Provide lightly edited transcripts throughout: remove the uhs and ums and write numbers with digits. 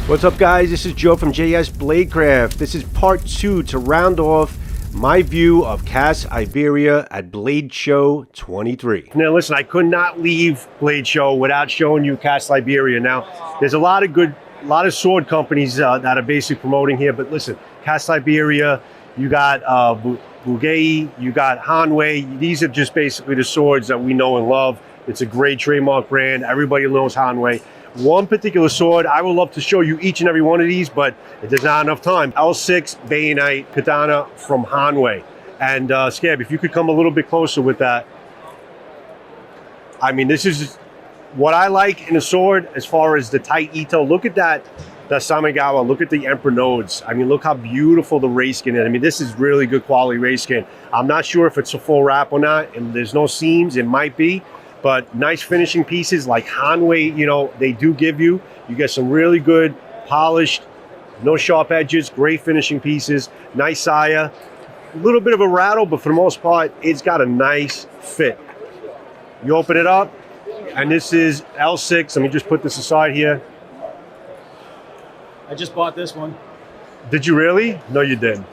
What's up, guys? This is Joe from JS Bladecraft. This is part 2 to round off my view of Cas Iberia at Blade Show 23. Now listen, I could not leave Blade Show without showing you Cas Iberia. Now there's a lot of sword companies that are basically promoting here, but listen, Cas Iberia, you got Bugatti, you got Hanway. These are just basically the swords that we know and love. It's a great trademark brand. Everybody knows Hanway. One particular sword, I would love to show you each and every one of these, but there's not enough time. L6 bayonet katana from Hanway. And Scab, if you could come a little bit closer with that. I mean, this is what I like in a sword as far as the tight Ito. Look at that Samigawa. Look at the Emperor nodes. I mean, look how beautiful the ray skin is. I mean, this is really good quality ray skin. I'm not sure if it's a full wrap or not, and there's no seams. It might be. But nice finishing pieces like Hanway, you know, they do give you. You get some really good, polished, no sharp edges, great finishing pieces, nice saya. A little bit of a rattle, but for the most part, it's got a nice fit. You open it up, and this is L6. Let me just put this aside here. I just bought this one. Did you really? No, you didn't.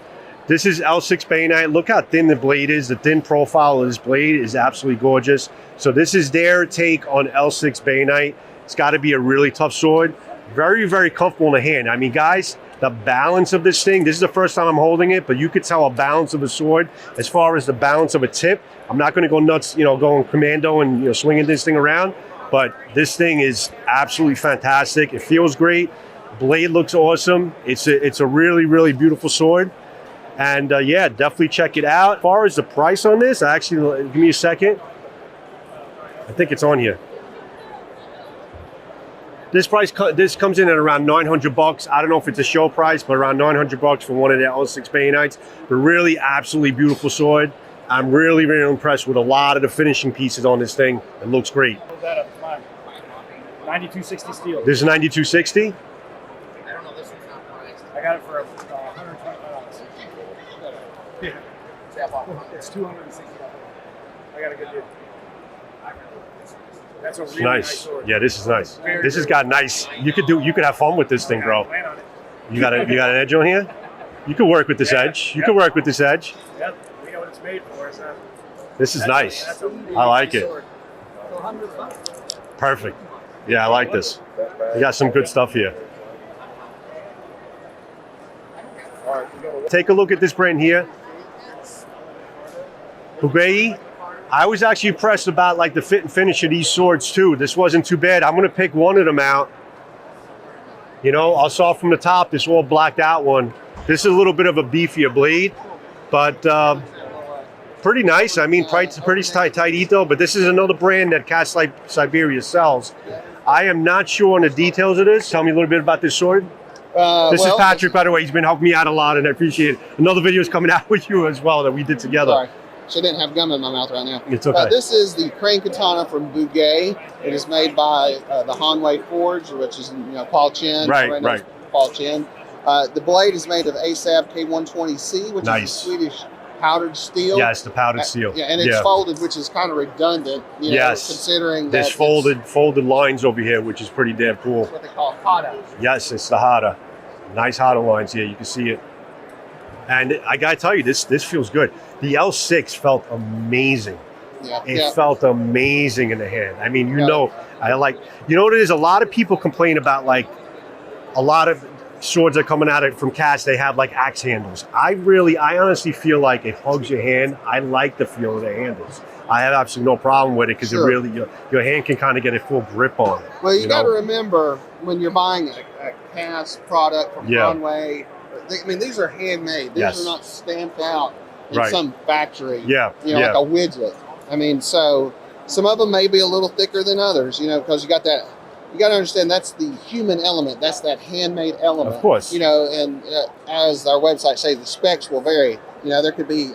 This is L6 bayonet. Look how thin the blade is. The thin profile of this blade is absolutely gorgeous. So this is their take on L6 bayonet. It's got to be a really tough sword. Very, very comfortable in the hand. I mean, guys, the balance of this thing, this is the first time I'm holding it, but you could tell a balance of a sword as far as the balance of a tip. I'm not going to go nuts, you know, going commando and, you know, swinging this thing around, but this thing is absolutely fantastic. It feels great. Blade looks awesome. It's a really, really beautiful sword. And yeah, definitely check it out. As far as the price on this, actually, give me a second. I think it's on here. This comes in at around 900 bucks. I don't know if it's a show price, but around 900 bucks for one of the L6 bayonets. But really, absolutely beautiful sword. I'm really, really impressed with a lot of the finishing pieces on this thing. It looks great. Hold that up, come on. 9260 steel. This is 9260? I don't know, this one's not priced. I got it for $125. Yeah. It's $260. I got a good deal. That's a really nice sword. Yeah, this is nice. Very This has good. got nice. You could have fun with this thing, bro. Plan on it. You got an edge on here? You could work with this edge. You could work with this edge. Yep, we know what it's made for. So This is nice. I like it. Perfect. Yeah, I like this. You got some good stuff here. Take a look at this brand here. Bugatti. I was actually impressed about like the fit and finish of these swords too. This wasn't too bad. I'm gonna pick one of them out. You know, I'll start from the top, this all blacked out one. This is a little bit of a beefier blade, but pretty nice. I mean, pretty tight Ito, but this is another brand that Cas Iberia sells. I am not sure on the details of this. Tell me a little bit about this sword. This is Patrick, by the way. He's been helping me out a lot, and I appreciate it. Another video is coming out with you as well that we did together. Sorry. So I didn't have gum in my mouth right now. It's okay. This is the crane katana from Bugatti. It is made by the Hanway Forge, which is, you know, Paul Chen. Right. Paul Chen. The blade is made of ASAB K120C, which is a Swedish powdered steel. Yes, the powdered steel. Yeah, and it's folded, which is kind of redundant. You know, considering there's folded lines over here, which is pretty damn cool. That's what they call hada. Yes, it's the hada. Nice hada lines here. You can see it. And I gotta tell you, this feels good. The L6 felt amazing. It felt amazing in the hand. I mean, you know what it is? A lot of people complain about like a lot of swords that are coming out from Cas, they have like axe handles. I honestly feel like it hugs your hand. I like the feel of the handles. I have absolutely no problem with it because it really, your hand can kind of get a full grip on it. Well, you got to remember when you're buying a Cas product from Hanway, I mean, these are handmade. These are not stamped out in some factory. You know, like a widget. I mean, so some of them may be a little thicker than others, you know, because you got that. You got to understand that's the human element. That's that handmade element. Of course. You know, and as our website says, the specs will vary. You know, there could be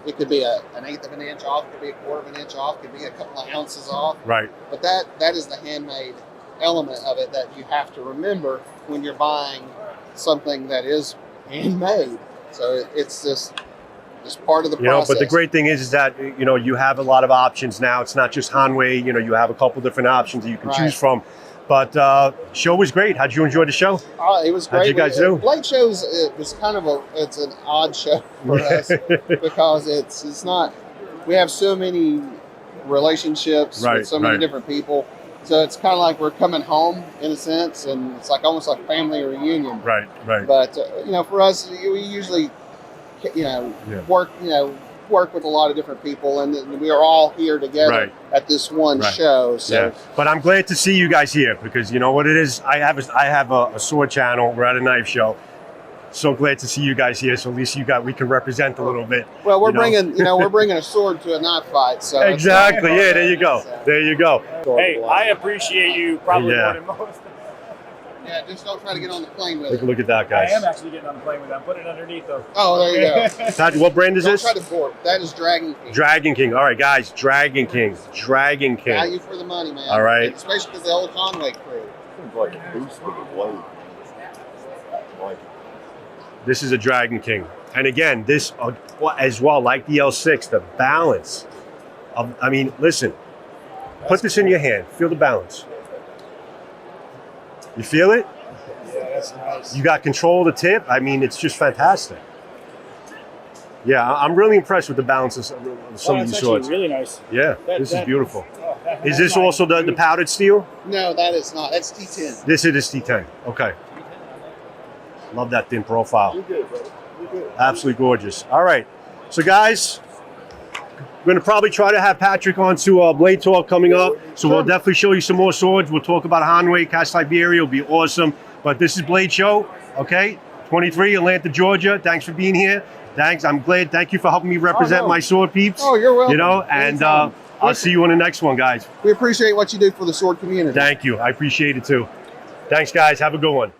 it could be an eighth of an inch off, it could be a quarter of an inch off, it could be a couple of ounces off. Right. But that is the handmade element of it that you have to remember when you're buying something that is handmade. So it's just part of the process. But the great thing is that, you know, you have a lot of options now. It's not just Hanway. You know, you have a couple different options that you can choose from. But show was great. How'd you enjoy the show? It was great. How'd you guys do? Blade shows, it was kind of it's an odd show for us because it's not, we have so many relationships with so many different people. So it's kind of like we're coming home in a sense, and it's like almost like a family reunion. Right. But you know, for us, we usually, work with a lot of different people, and we are all here together at this one show. So, but I'm glad to see you guys here because you know what it is. I have a sword channel. We're at a knife show. So glad to see you guys here. So at least we can represent a little bit. Well, we're bringing a sword to a knife fight. So exactly. Yeah. There you go. There you go. Hey, I appreciate you probably more than most. Yeah, just don't try to get on the plane with it. Take a look at that, guys. I am actually getting on the plane with it. I'm putting it underneath, though. Oh, there you go. Todd, what brand is this? Don't try to board. That is Dragon King. Dragon King. All right, guys. Dragon King. Dragon King. Value for the money, man. All right. Especially because the old Conway crew. Seems like a boost for the blade. This is a Dragon King. And again, this as well, like the L6, the balance. I mean, listen. Put this in your hand. Feel the balance. You feel it? Yeah, that's nice. You got control of the tip. I mean, it's just fantastic. Yeah, I'm really impressed with the balance of some of these swords. Really nice. Yeah, this is beautiful. Is this also the powdered steel? No, that is not. That's T10. This is T10. Okay. Love that thin profile. You're good, brother. You're good. Absolutely gorgeous. All right. So, guys, we're going to probably try to have Patrick on to Blade Talk coming up. So we'll definitely show you some more swords. We'll talk about Hanway, Cas Iberia. It'll be awesome. But this is Blade Show, okay? 23, Atlanta, Georgia. Thanks for being here. Thanks. I'm glad. Thank you for helping me represent my sword peeps. Oh, you're welcome. You know, and I'll see you on the next one, guys. We appreciate what you do for the sword community. Thank you. I appreciate it, too. Thanks, guys. Have a good one.